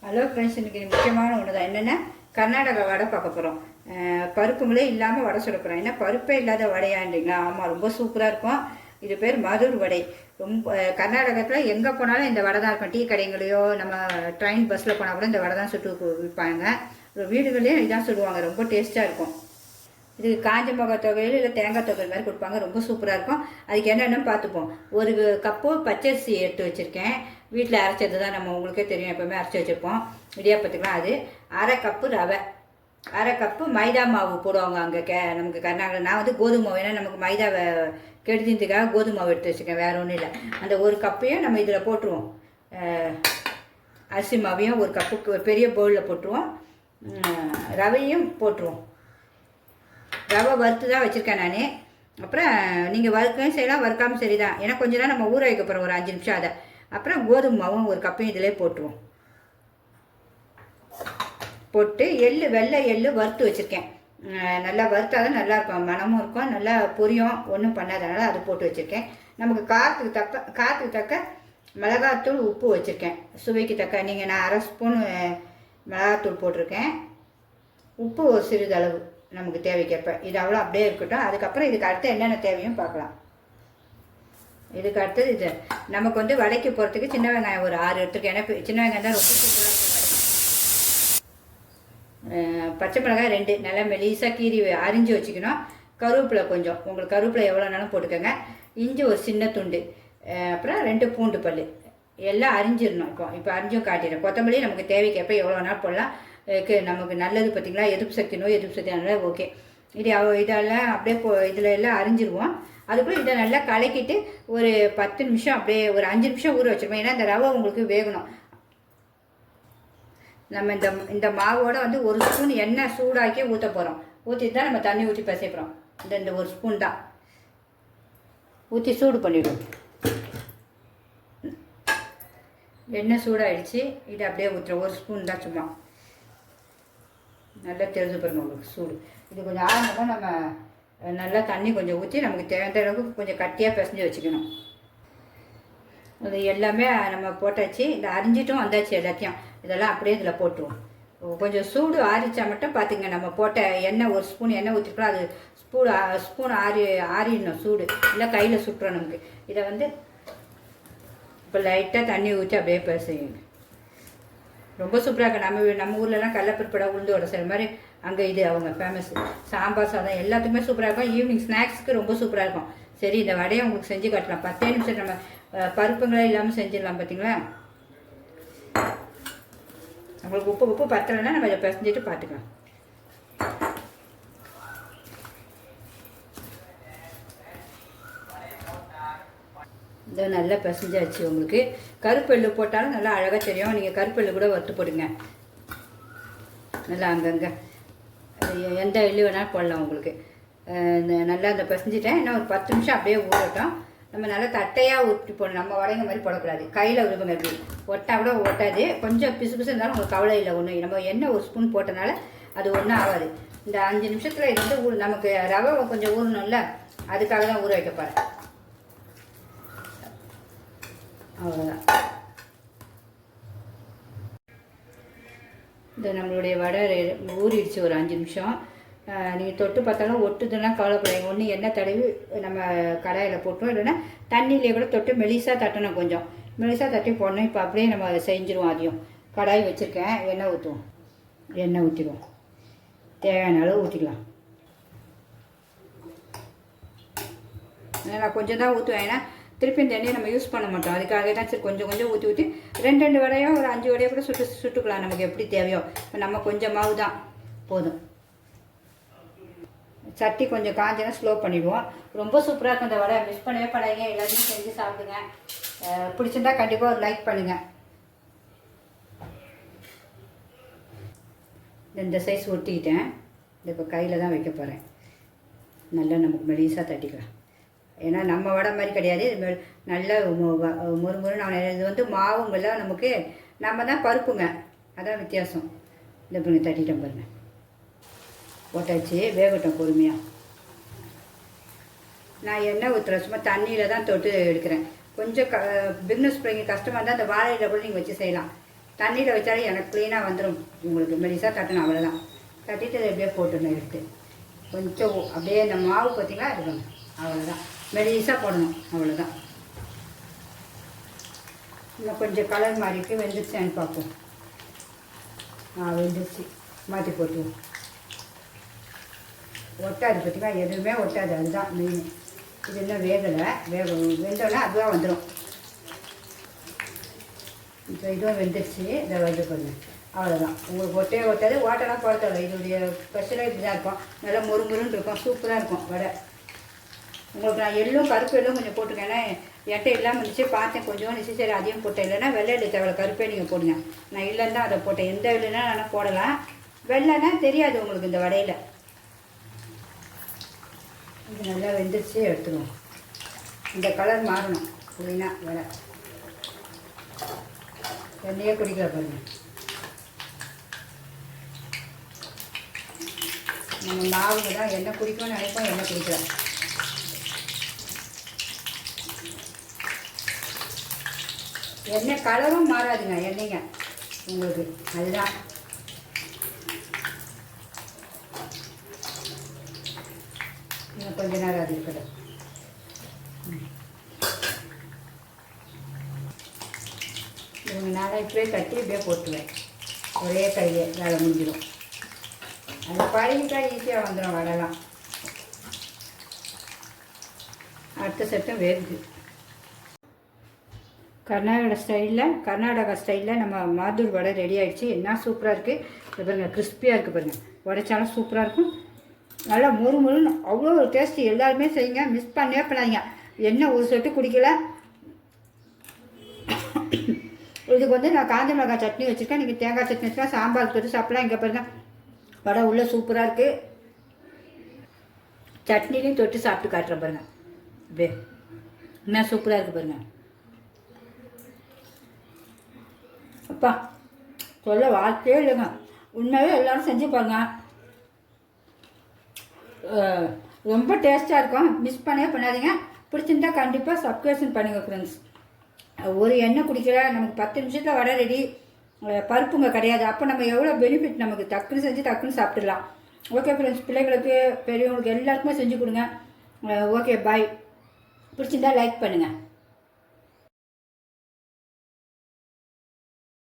Hello friends, இன்றைக்கி முக்கியமான ஒன்று தான். என்னென்னா கர்நாடகா வடை பார்க்க போகிறோம். பருப்புங்களே இல்லாமல் வடை சுட போகிறோம். ஏன்னா பருப்பே இல்லாத வடையாண்டிங்களா? ஆமாம், ரொம்ப சூப்பராக இருக்கும். இது பேர் மதுர் வடை. ரொம்ப கர்நாடகத்தில் எங்கே போனாலும் இந்த வடை தான் இருக்கும். டீ கடைங்களையோ நம்ம ட்ரெயின் பஸ்ஸில் போனால் கூட இந்த வடை தான் சுட்டு விற்பாங்க. வீடுகள்லேயும் இதான் சுடுவாங்க. ரொம்ப டேஸ்ட்டாக இருக்கும். இது காஞ்ச மிளகா தொகையில் இல்லை தேங்காய் தொகை மாதிரி கொடுப்பாங்க. ரொம்ப சூப்பராக இருக்கும். அதுக்கு என்னென்னு பார்த்துப்போம். ஒரு கப்பு பச்சரிசி எடுத்து வச்சுருக்கேன். வீட்டில் அரைச்சது தான், நம்ம உங்களுக்கே தெரியும், எப்போவுமே அரைச்சி வச்சுருப்போம் இடியாப்பத்துக்குலாம். அது அரை கப்பு ரவை, அரை கப்பு மைதா மாவு போடுவாங்க அங்கே நமக்கு கர்நாடகா. நான் வந்து கோதுமை மாவு, ஏன்னா நமக்கு மைதாவை கெடுதின்றதுக்காக கோதுமை மாவு எடுத்து வச்சுருக்கேன், வேறு ஒன்றும் இல்லை. அந்த ஒரு கப்பையும் நம்ம இதில் போட்டுருவோம். அரிசி மாவையும் ஒரு கப்புக்கு ஒரு பெரிய பவுலில் போட்டுருவோம். ரவையும் போட்டுருவோம். ரவை வறுத்து தான் வச்சுருக்கேன் நான். அப்புறம் நீங்கள் வறுக்கவும் செய்யலாம், வறுக்காமல் சரி தான். ஏன்னா கொஞ்சம் தான் நம்ம ஊற வைக்க போகிறோம், ஒரு 5 நிமிஷம். அதை அப்புறம் கோதுமை மாவும் ஒரு கப்பையும் இதிலே போட்டுருவோம். போட்டு வெள்ளை எள்ளு வறுத்து வச்சுருக்கேன். நல்லா வறுத்தா தான் நல்லாயிருக்கும், மனமும் இருக்கும், நல்லா பொரியும், ஒன்றும் பண்ணாதனால அது போட்டு வச்சுருக்கேன். நமக்கு காற்றுக்கு தக்க மிளகாத்தூள், உப்பு வச்சுருக்கேன். சுவைக்கு தக்க நான் அரை ஸ்பூன் மிளகாத்தூள் போட்டிருக்கேன். உப்பு ஒரு சிறிதளவு நமக்கு தேவைக்கப்ப. இது அவ்வளோ அப்படியே இருக்கட்டும். அதுக்கப்புறம் இதுக்கு அடுத்து என்னென்ன தேவையும் பார்க்கலாம். இதுக்கு அடுத்தது இது நமக்கு வந்து வடைக்கு போகிறதுக்கு சின்ன வெங்காயம் ஒரு 6 எடுத்துருக்கேன். ஏன்னா சின்ன வெங்காயம் தான் ரொம்ப சூப்பராக இருக்கும். பச்சை மிளகாய் 2 நல்லா மெலிசாக கீரி அரிஞ்சு வச்சுக்கணும். கருவேப்பிலை கொஞ்சம், உங்களுக்கு கருவேப்பிலை எவ்வளோனாலும் போட்டுக்கோங்க. இஞ்சி ஒரு சின்ன துண்டு, அப்புறம் 2 பூண்டு பல் எல்லாம் அரிஞ்சிடணும். இப்போ அரிஞ்சும் காட்டிடுறேன். கொத்தமல்லி நமக்கு தேவைக்கப்போ எவ்வளோ நாள் போடலாம். நமக்கு நல்லது பார்த்திங்களா, எதிர்ப்பு சக்தி, நோய் எதிர்ப்பு சக்தி நல்லா ஓகே. இதெல்லாம் அப்படியே இதில் எல்லாம் அரிஞ்சிருவோம். அதுக்குள்ளே இதை நல்லா கலக்கிட்டு ஒரு 10 நிமிஷம், அப்படியே ஒரு 5 நிமிஷம் ஊற வச்சுருப்போம். ஏன்னா இந்த ரவை உங்களுக்கு வேகணும். நம்ம இந்த மாவோட வந்து ஒரு ஸ்பூன் எண்ணெய் சூடாக்கி ஊற்ற போகிறோம். ஊற்றிட்டு தான் நம்ம தண்ணி ஊற்றி பிசைப்போம். இந்த ஒரு ஸ்பூன் தான் ஊற்றி சூடு பண்ணிவிடும். எண்ணெய் சூடாகிடுச்சு. இதை அப்படியே ஊற்றுறோம். ஒரு ஸ்பூன் தான் சும்மா. நல்லா தெரிஞ்சு பாருங்கள் உங்களுக்கு சூடு. இது கொஞ்சம் ஆரம்பமாக நம்ம நல்லா தண்ணி கொஞ்சம் ஊற்றி நமக்கு தேவையான அளவுக்கு கொஞ்சம் கட்டியாக பிசைஞ்சு வச்சுக்கணும். அது எல்லாமே நம்ம போட்டாச்சு. இந்த அரிஞ்சிட்டும் வந்தாச்சு எல்லாத்தையும். இதெல்லாம் அப்படியே இதில் போட்டுருவோம். கொஞ்சம் சூடு ஆறிச்சா மட்டும் பார்த்துங்க. நம்ம போட்ட எண்ணெய் ஒரு ஸ்பூன் எண்ணெய் ஊற்றிருக்கோம். அது ஸ்பூன் ஆறிடணும் சூடு, இல்லை கையில் சுட்டுறோம் நமக்கு. இதை வந்து இப்போ லைட்டாக தண்ணி ஊற்றி அப்படியே பிசையுங்க. ரொம்ப சூப்பராக இருக்கும். நம்ம ஊர்லலாம் கடலப்பருப்படை உளுந்து வடை செய்கிற மாதிரி அங்கே இது அவங்க ஃபேமஸ். சாம்பார் சாதம் எல்லாத்துக்குமே சூப்பராக இருக்கும். ஈவினிங் ஸ்நாக்ஸுக்கு ரொம்ப சூப்பராக இருக்கும். சரி, இந்த வடையை உங்களுக்கு செஞ்சு காட்டலாம். 10 நிமிஷம் நம்ம பருப்புங்களே இல்லாமல் செஞ்சிடலாம். பார்த்தீங்களா? உங்களுக்கு உப்பு பத்தலைன்னா நம்ம இதை பிசைஞ்சிட்டு பார்த்துக்கலாம். இதை நல்லா பிசைஞ்சாச்சு. உங்களுக்கு கருப்பெள்ளு போட்டாலும் நல்லா அழகாக தெரியும். நீங்கள் கருப்பெள்ளு கூட வறுத்து போடுங்க. நல்லா அங்கங்கே எந்த எள்ளு வேணாலும் போடலாம் உங்களுக்கு. நல்லா அந்த பிசைஞ்சிட்டேன். இன்னும் ஒரு 10 நிமிஷம் அப்படியே ஊறட்டும். நம்ம நல்லா தட்டையாக ஊற்றி போடணும். நம்ம வடைங்க மாதிரி போடக்கூடாது. கையில் விழுப்புங்க. எப்படி ஒட்டால் கூட ஒட்டாது. கொஞ்சம் பிசு இருந்தாலும் உங்களுக்கு கவலை இல்லை. ஒன்று நம்ம எண்ணெய் ஒரு ஸ்பூன் போட்டனால அது ஒன்றும் ஆகாது. இந்த 5 நிமிஷத்தில் இது வந்து நமக்கு ரவை கொஞ்சம் ஊறணும்ல, அதுக்காக தான் ஊற வைக்க போகிறேன். அவ்வளோதான். இந்த நம்மளுடைய வடை ஊறிடுச்சு ஒரு 5 நிமிஷம். நீங்கள் தொட்டு பார்த்தாலும் ஒட்டுதுன்னா கவலைப்படாது. ஒன்று எண்ணெய் தடவி நம்ம கடாயில் போட்டோம், இல்லைன்னா தண்ணியிலே கூட தொட்டு மெலிசாக தட்டணும். கொஞ்சம் மெலிசாக தட்டி போடணும். இப்போ அப்படியே நம்ம அதை செஞ்சுருவோம். அதையும் கடாய் வச்சுருக்கேன். எண்ணெய் ஊற்றுவோம். எண்ணெய் ஊற்றிடுவோம். தேவையான அளவு ஊற்றிக்கலாம். நான் கொஞ்சம் தான் ஊற்றுவேன். ஏன்னா திருப்பி இந்த எண்ணெயை நம்ம யூஸ் பண்ண மாட்டோம். அதுக்காக தான் சரி கொஞ்சம் ஊற்றி 2 வடையோ ஒரு 5 வடையோ கூட சுட்டுக்கலாம். நமக்கு எப்படி தேவையோ. இப்போ நம்ம கொஞ்சம் மாவு தான் போதும். சட்டி கொஞ்சம் காஞ்சனா ஸ்லோ பண்ணிடுவோம். ரொம்ப சூப்பராக இருக்கும் இந்த வடை. மிஸ் பண்ணவே படாதீங்க. எல்லாத்தையும் செஞ்சு சாப்பிடுங்க. பிடிச்சிருந்தா கண்டிப்பாக ஒரு லைக் பண்ணுங்கள். இந்த சைஸ் ஒட்டிக்கிட்டேன். இப்போ கையில் தான் வைக்க போகிறேன். நல்லா நமக்கு மெலிசாக தட்டிக்கலாம். ஏன்னா நம்ம வடை மாதிரி கிடையாது. இது நல்ல முறுமுறுன்னு. இது வந்து மாவும் இல்லை நமக்கு. நம்ம தான் பருப்புங்க, அதான் வித்தியாசம். இந்த பாருங்க, தட்டிட்டோம் பாருங்க. போட்டாச்சு. வேகட்டும் பொறுமையாக. நான் எண்ணெய் ஊற்றுறேன். சும்மா தண்ணியில் தான் தொட்டு எடுக்கிறேன். கொஞ்சம் பிக்னஸ் பிள்ளைங்க கஷ்டமாக இருந்தால் அந்த வாழையில் கூட நீங்கள் வச்சு செய்யலாம். தண்ணியில் வச்சாலும் எனக்கு க்ளீனாக வந்துடும். உங்களுக்கு மெலிசாக தட்டணும், அவ்வளோதான். தட்டிட்டு அதை அப்படியே போட்டுடணும் எடுத்து. கொஞ்சம் அப்படியே இந்த மாவு பார்த்திங்களா இருக்கணும், அவ்வளோதான். மெலிசாக போடணும், அவ்வளோதான். இன்னும் கொஞ்சம் கலர் மாறிட்டு வெந்துருச்சான்னு பார்ப்போம். வெந்துருச்சு, மாற்றி போட்டுவோம். ஒட்டாது பார்த்திங்களா, எதுவுமே ஒட்டாது, அதுதான் மெயின். இது இன்னும் வேகலை, வெந்தோடனே அதுவாக வந்துடும். இப்போ இதுவும் வெந்துருச்சு, இதை வந்து பண்ணுங்க, அவ்வளோதான். உங்களுக்கு ஒட்டே ஒட்டாது, ஓட்டெல்லாம் போடுறதில்ல. இதோடைய ஸ்பெஷலாக இப்படி தான் இருக்கும், நல்லா முறுமுறுன்னு இருக்கும், சூப்பராக இருக்கும் வடை. உங்களுக்கு நான் எள்ளும் கருப்பு எள்ளும் கொஞ்சம் போட்டுருக்கேன், ஏன்னா என்கிட்ட இல்லாமல் இருந்துச்சு, பார்த்தேன் கொஞ்சம் இருந்துச்சு, சரி அதையும் போட்டேன். இல்லைன்னா வெள்ளை எள்ளு தேவை, கருப்பே நீங்கள் போடுங்க. நான் இல்லைன்னு தான் அதை போட்டேன். எந்த எள்ளுனா நான் போடலாம், வெள்ளைன்னா தெரியாது உங்களுக்கு இந்த வடையில். இது நல்லா வெந்துருச்சு, எடுத்துருவோம். இந்த கலர் மாறணும் அப்படின்னா வடை. எண்ணெயே குடிக்கல பாருங்க. நம்ம மாவுங்க தான் எண்ணெய் குடிக்கணும்னு நினைப்போம், எண்ணெய் குடிக்கல. எண்ணெய் கலரும் மாறாதுங்க எண்ணெய்ங்க உங்களுக்கு, அதுதான். இன்னும் கொஞ்ச நேரம் அது இருக்கட்டும். இவங்க நாளாக இப்படியே கட்டி இப்படியே போட்டுவேன், ஒரே கையிலே வேலை முடிஞ்சிடும். அது பழகிட்டா ஈஸியாக வந்துடும் வடைலாம். அடுத்த செட்டும் வேகுது. கர்நாடகா ஸ்டைலில் நம்ம மாதூர் வடை ரெடி ஆகிடுச்சு. என்ன சூப்பராக இருக்குது பாருங்கள், கிறிஸ்பியாக இருக்குது பாருங்கள். உடைச்சாலும் சூப்பராக இருக்கும், நல்லா முறுமுறுன்னு அவ்வளோ ஒரு டேஸ்ட்டு. எல்லாருமே செய்யுங்க, மிஸ் பண்ணவே பண்ணாதீங்க. என்ன ஒரு சொட்டு குடிக்கல. இதுக்கு வந்து நான் காஞ்ச மிளகாய் சட்னி வச்சுருக்கேன், நீங்கள் தேங்காய் சட்னி வச்சுருக்கேன், சாம்பார் தொட்டு சாப்பிட்லாம். இங்கே பாருங்கள் வடை உள்ளே சூப்பராக இருக்குது. சட்னிலையும் தொட்டு சாப்பிட்டு காட்டுறேன் பாருங்கள், அப்படியே என்ன சூப்பராக இருக்குது பாருங்கள். அப்பா சொல்ல வார்த்தையே இல்லைங்க, உண்மையாகவே எல்லோரும் செஞ்சு பாருங்க, ரொம்ப டேஸ்ட்டாக இருக்கும். மிஸ் பண்ணவே பண்ணாதீங்க. பிடிச்சிருந்தா கண்டிப்பாக சப்ஸ்கிரிப்ஷன் பண்ணுங்கள் ஃப்ரெண்ட்ஸ். ஒரு எண்ணெய் குடிக்கிற நமக்கு 10 நிமிஷத்தில் வடை ரெடி. பருப்புங்க கிடையாது, அப்போ நம்ம எவ்வளோ பெனிஃபிட், நமக்கு டக்குன்னு செஞ்சு டக்குன்னு சாப்பிட்டுடலாம். ஓகே ஃப்ரெண்ட்ஸ், பிள்ளைங்களுக்கு பெரியவங்களுக்கு எல்லாருக்குமே செஞ்சு கொடுங்க. Okay bye. பிடிச்சிருந்தா லைக் பண்ணுங்கள்.